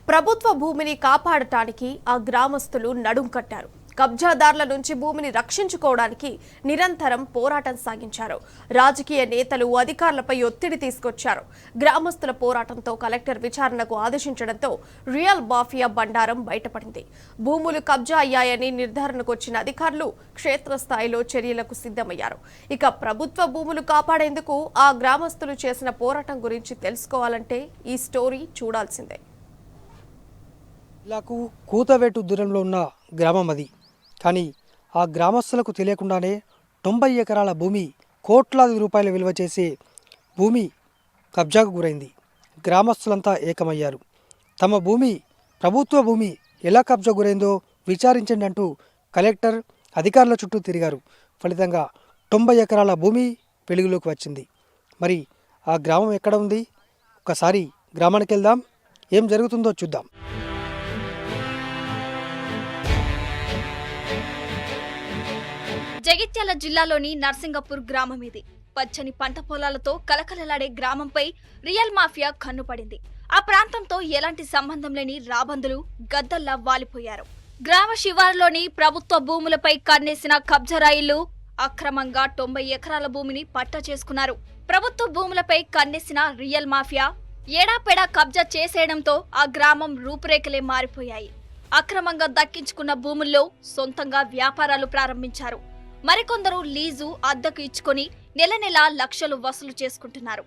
ప్రభుత్వ భూమిని కాపాడటానికి ఆ గ్రామస్తులు నడుం కట్టారు. కబ్జాదారుల నుంచి భూమిని రక్షించుకోవడానికి నిరంతరం పోరాటం సాగించారు. రాజకీయ నేతలు అధికారులపై ఒత్తిడి తీసుకొచ్చారు. గ్రామస్తుల పోరాటంతో కలెక్టర్ విచారణకు ఆదేశించడంతో రియల్ మాఫియా బండారం బయటపడింది. భూములు కబ్జా అయ్యాయని నిర్ధారణకు వచ్చిన అధికారులు క్షేత్రస్థాయిలో చర్యలకు సిద్ధమయ్యారు. ఇక ప్రభుత్వ భూములు కాపాడేందుకు ఆ గ్రామస్తులు చేసిన పోరాటం గురించి తెలుసుకోవాలంటే ఈ స్టోరీ చూడాల్సిందే. జిల్లాకు కూతవేటు దూరంలో ఉన్న గ్రామం అది. కానీ ఆ గ్రామస్తులకు తెలియకుండానే 90 ఎకరాల భూమి కోట్లాది రూపాయల విలువ చేసే భూమి కబ్జాకు గురైంది. గ్రామస్తులంతా ఏకమయ్యారు. తమ భూమి ప్రభుత్వ భూమి ఎలా కబ్జా గురైందో విచారించండి అంటూ కలెక్టర్ అధికారుల చుట్టూ తిరిగారు. ఫలితంగా 90 ఎకరాల భూమి వెలుగులోకి వచ్చింది. మరి ఆ గ్రామం ఎక్కడ ఉంది? ఒకసారి గ్రామానికి వెళ్దాం, ఏం జరుగుతుందో చూద్దాం. జగిత్యాల జిల్లాలోని నర్సింగపూర్ గ్రామం ఇది. పచ్చని పంట పొలాలతో కలకలలాడే గ్రామంపై రియల్ మాఫియా కన్నుపడింది. ఆ ప్రాంతంతో ఎలాంటి సంబంధం లేని రాబందులు గద్దల్లా వాలిపోయారు. గ్రామ శివారులోని ప్రభుత్వ భూములపై కన్నేసిన కబ్జారాయిళ్లు అక్రమంగా 90 ఎకరాల భూమిని పట్టా చేసుకున్నారు. ప్రభుత్వ భూములపై కన్నేసిన రియల్ మాఫియా ఏడాపెడా కబ్జా చేసేయడంతో ఆ గ్రామం రూపురేఖలే మారిపోయాయి. అక్రమంగా దక్కించుకున్న భూముల్లో సొంతంగా వ్యాపారాలు ప్రారంభించారు. మరికొందరు లీజు అద్దెకు ఇచ్చుకొని నెల నెలా లక్షలు వసూలు చేసుకుంటున్నారు.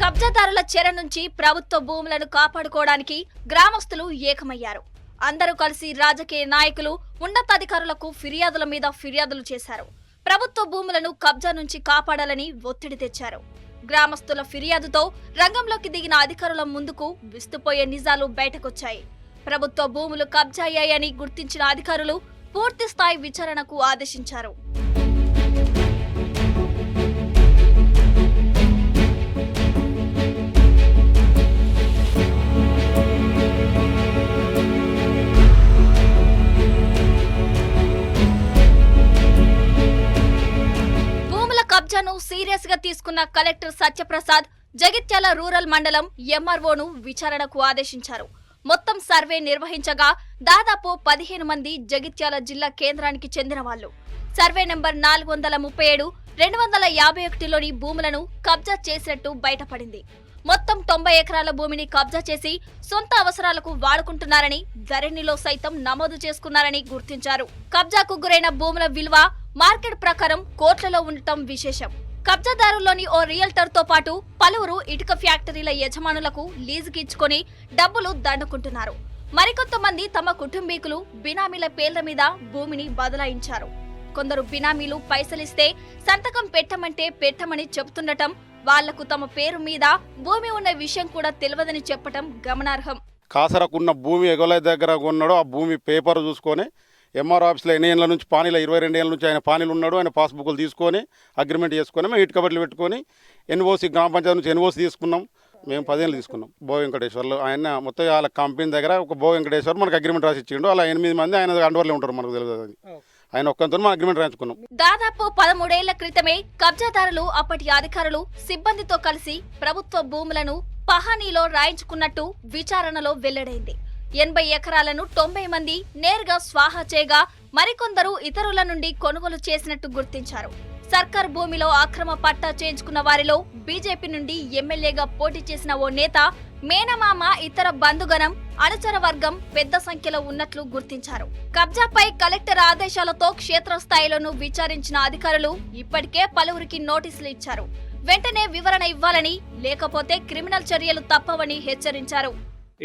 కబ్జాదారుల చెర నుంచి ప్రభుత్వ భూములను కాపాడుకోవడానికి గ్రామస్తులు ఏకమయ్యారు. అందరూ కలిసి రాజకీయ నాయకులు, ఉన్నతాధికారులకు ఫిర్యాదుల మీద ఫిర్యాదులు చేశారు. ప్రభుత్వ భూములను కబ్జా నుంచి కాపాడాలని ఒత్తిడి తెచ్చారు. గ్రామస్తుల ఫిర్యాదుతో రంగంలోకి దిగిన అధికారుల ముందుకు విస్తుపోయే నిజాలు బయటకొచ్చాయి. ప్రభుత్వ భూములు కబ్జా అయ్యాయని గుర్తించిన అధికారులు పూర్తి స్థాయి విచారణకు ఆదేశించారు. కబ్జాను సీరియస్ గా తీసుకున్న కలెక్టర్ సత్యప్రసాద్ జగిత్యాల రూరల్ మండలం ఎంఆర్ఓను విచారణకు ఆదేశించారు. మొత్తం సర్వే నిర్వహించగా దాదాపు 15 మంది జగిత్యాల జిల్లా కేంద్రానికి చెందిన వాళ్ళు సర్వే నెంబర్ 437, 251లోని భూములను కబ్జా చేసినట్టు బయటపడింది. మొత్తం 90 ఎకరాల భూమిని కబ్జా చేసి సొంత అవసరాలకు వాడుకుంటున్నారని ధరణిలో సైతం నమోదు చేసుకున్నారని గుర్తించారు. కబ్జాకు గురైన భూముల విలువ మార్కెట్ ప్రకారం కోట్లలో ఉండటం విశేషం. కబ్జాదారుల్లోని ఓ రియల్టర్ తో పాటు పలువురు ఇటుక ఫ్యాక్టరీల యజమానులకు లీజుకి ఇచ్చుకొని డబ్బులు దండుకుంటున్నారు. మరికొంతమంది తమ కుటుంబీకులు బినామీల పేర్ల మీద భూమిని బదలాయించారు. కొందరు బినామీలు పైసలిస్తే సంతకం పెట్టమంటే పెట్టమని చెబుతుండటం, వాళ్లకు తమ పేరు మీద భూమి ఉన్న విషయం కూడా తెలియదని చెప్పటం గమనార్హం. కాసరకున్న భూమి ఎగోల దగ్గర ఉన్నాడో ఆ భూమి పేపర్ చూసుకొని ఎంఆర్ ఆఫీస్లో ఎన్ని ఏళ్ళ నుంచి పానీలో 22 ఏళ్ళ నుంచి ఆయన పానీలు ఉన్నాడు. ఆయన పాస్బుక్లు తీసుకొని అగ్రిమెంట్ చేసుకొని మేము ఇటుక బట్టలు పెట్టుకొని ఎన్ఓసి గ్రామ పంచాయతీ నుంచి ఎన్ఓసి తీసుకున్నాం. మేము 10 ఏళ్ళు తీసుకున్నాం. భో వెంకటేశ్వర్లు ఆయన మొత్తం వాళ్ళ కంపెనీ దగ్గర ఒక భో వెంకటేశ్వర్ మనకు అగ్రిమెంట్ రాసి ఇచ్చిండు. అలా 8 మంది ఆయన అండర్వర్లో ఉంటారు, మనకు తెలియదు. ఆయన ఒక్కంతో మనం అగ్రిమెంట్ రాయించుకున్నాం. దాదాపు 13 ఏళ్ల క్రితమే కబ్జాదారులు అప్పటి అధికారులు సిబ్బందితో కలిసి ప్రభుత్వ భూములను పహానీలో రాయించుకున్నట్టు విచారణలో వెల్లడైంది. 80 ఎకరాలను 90 మంది నేరుగా స్వాహా చేయగా మరికొందరు ఇతరుల నుండి కొనుగోలు చేసినట్టు గుర్తించారు. సర్కార్ భూమిలో అక్రమ పట్టా చేయించుకున్న వారిలో బీజేపీ నుండి ఎమ్మెల్యేగా పోటీ చేసిన ఓ నేత, మేనమామ, ఇతర బంధుగణం, అనుచర వర్గం పెద్ద సంఖ్యలో ఉన్నట్లు గుర్తించారు. కబ్జాపై కలెక్టర్ ఆదేశాలతో క్షేత్రస్థాయిలోనూ విచారించిన అధికారులు ఇప్పటికే పలువురికి నోటీసులు ఇచ్చారు. వెంటనే వివరణ ఇవ్వాలని, లేకపోతే క్రిమినల్ చర్యలు తప్పవని హెచ్చరించారు.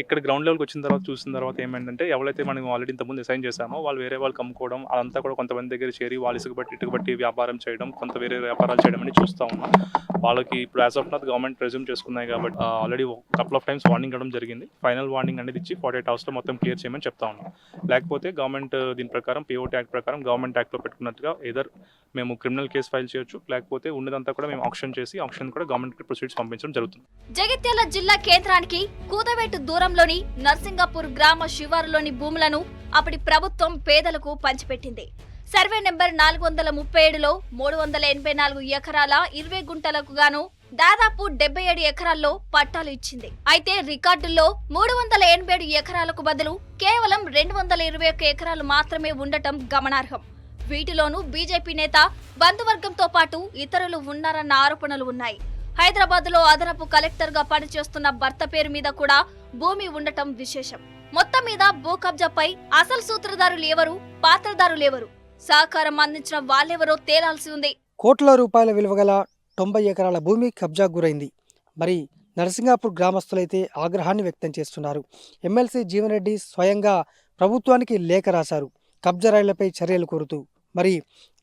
ఇక్కడ గ్రౌండ్ లెవెల్కి వచ్చిన తర్వాత చూసిన తర్వాత ఏమైందంటే, ఎవరైతే మనం ఆల్రెడీ ఇంతకుముందు అసైన్ చేశామో వాళ్ళు వేరే వాళ్ళకి అమ్ముకోవడం, అదంతా కూడా కొంతమంది దగ్గర చేరి వాళ్ళు ఇటుక బట్టి వ్యాపారం చేయడం, కొంత వేరే వ్యాపారాలు చేయడం అని చూస్తూ ఉన్నాం. వాళ్ళకి ఇప్పుడు as of not government presume చేసుకున్నాయి కాబట్టి already couple of times warning ఇవ్వడం జరిగింది. ఫైనల్ వార్నింగ్ అనేది ఇచ్చి 48 అవర్స్లో మొత్తం క్లియర్ చేయమని చెప్తా ఉన్నాం. లేకపోతే గవర్నమెంట్ దీని ప్రకారం పిఓటీ యాక్ట్ ప్రకారం గవర్నమెంట్ యాక్ట్లో పెట్టుకున్నట్టుగా ఏదర్ మేము క్రిమినల్ కేసు ఫైల్ చేయొచ్చు, లేకపోతే ఉన్నదంతా కూడా మేము ఆక్షన్ చేసి ఆక్షన్ కూడా గవర్నమెంట్ ప్రొసీడ్స్ పంపించడం జరుగుతుంది. జగిత్యాల జిల్లా కేంద్రానికి కూతవేటు దూరంలోని నర్సింగపూర్ గ్రామ శివారులోని భూములను అప్పటి ప్రభుత్వం పేదలకు పంచిపెట్టింది. సర్వే నెంబర్ 437లో 384 ఎకరాల 20 గుంటలకు గాను దాదాపు 77 ఎకరాల్లో పట్టాలు ఇచ్చింది. అయితే రికార్డుల్లో 387 ఎకరాలకు బదులు కేవలం 221 ఎకరాలు మాత్రమే ఉండటం గమనార్హం. వీటిలోనూ బీజేపీ నేత బంధువర్గంతో పాటు ఇతరులు ఉన్నారన్న ఆరోపణలు ఉన్నాయి. హైదరాబాద్ లో అదనపు కలెక్టర్ గా పనిచేస్తున్న భర్త పేరు మీద కూడా భూమి ఉండటం విశేషం. మొత్తం మీద భూ కబ్జాపై అసలు సూత్రధారులు ఎవరు, పాత్రధారులెవరు, సహకారం అందించిన వాళ్ళెవరో తేలాల్సి ఉంది. కోట్ల రూపాయల విలువగల 90 ఎకరాల భూమి కబ్జాకు గురైంది. మరి నరసింగాపూర్ గ్రామస్తులైతే ఆగ్రహాన్ని వ్యక్తం చేస్తున్నారు. ఎమ్మెల్సీ జీవన్ రెడ్డి స్వయంగా ప్రభుత్వానికి లేఖ రాశారు కబ్జా రైళ్లపై చర్యలు కోరుతూ. మరి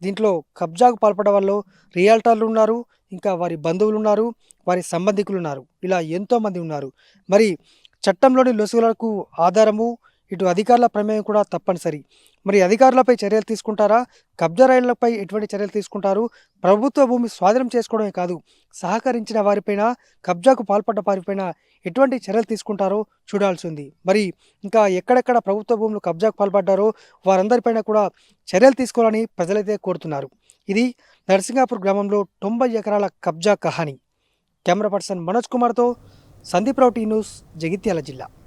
దీంట్లో కబ్జాకు పాల్పడడం వల్ల రియాల్టర్లు ఉన్నారు, ఇంకా వారి బంధువులు ఉన్నారు, వారి సంబంధికులు ఉన్నారు, ఇలా ఎంతోమంది ఉన్నారు. మరి చట్టంలోని లొసుగులకు ఆధారము ఇటు అధికారుల ప్రమేయం కూడా తప్పనిసరి. మరి అధికారులపై చర్యలు తీసుకుంటారా, కబ్జా రైళ్లపై ఎటువంటి చర్యలు తీసుకుంటారు? ప్రభుత్వ భూమి స్వాధీనం చేసుకోవడమే కాదు, సహకరించిన వారిపైన, కబ్జాకు పాల్పడ్డ వారిపైన ఎటువంటి చర్యలు తీసుకుంటారో చూడాల్సి ఉంది. మరి ఇంకా ఎక్కడెక్కడ ప్రభుత్వ భూములు కబ్జాకు పాల్పడ్డారో వారందరిపైన కూడా చర్యలు తీసుకోవాలని ప్రజలైతే కోరుతున్నారు. ఇది నరసింగాపూర్ గ్రామంలో 90 ఎకరాల కబ్జా కహాని. కెమెరా పర్సన్ మనోజ్ కుమార్తో సందీప్ రావు, టీ న్యూస్, జగిత్యాల జిల్లా.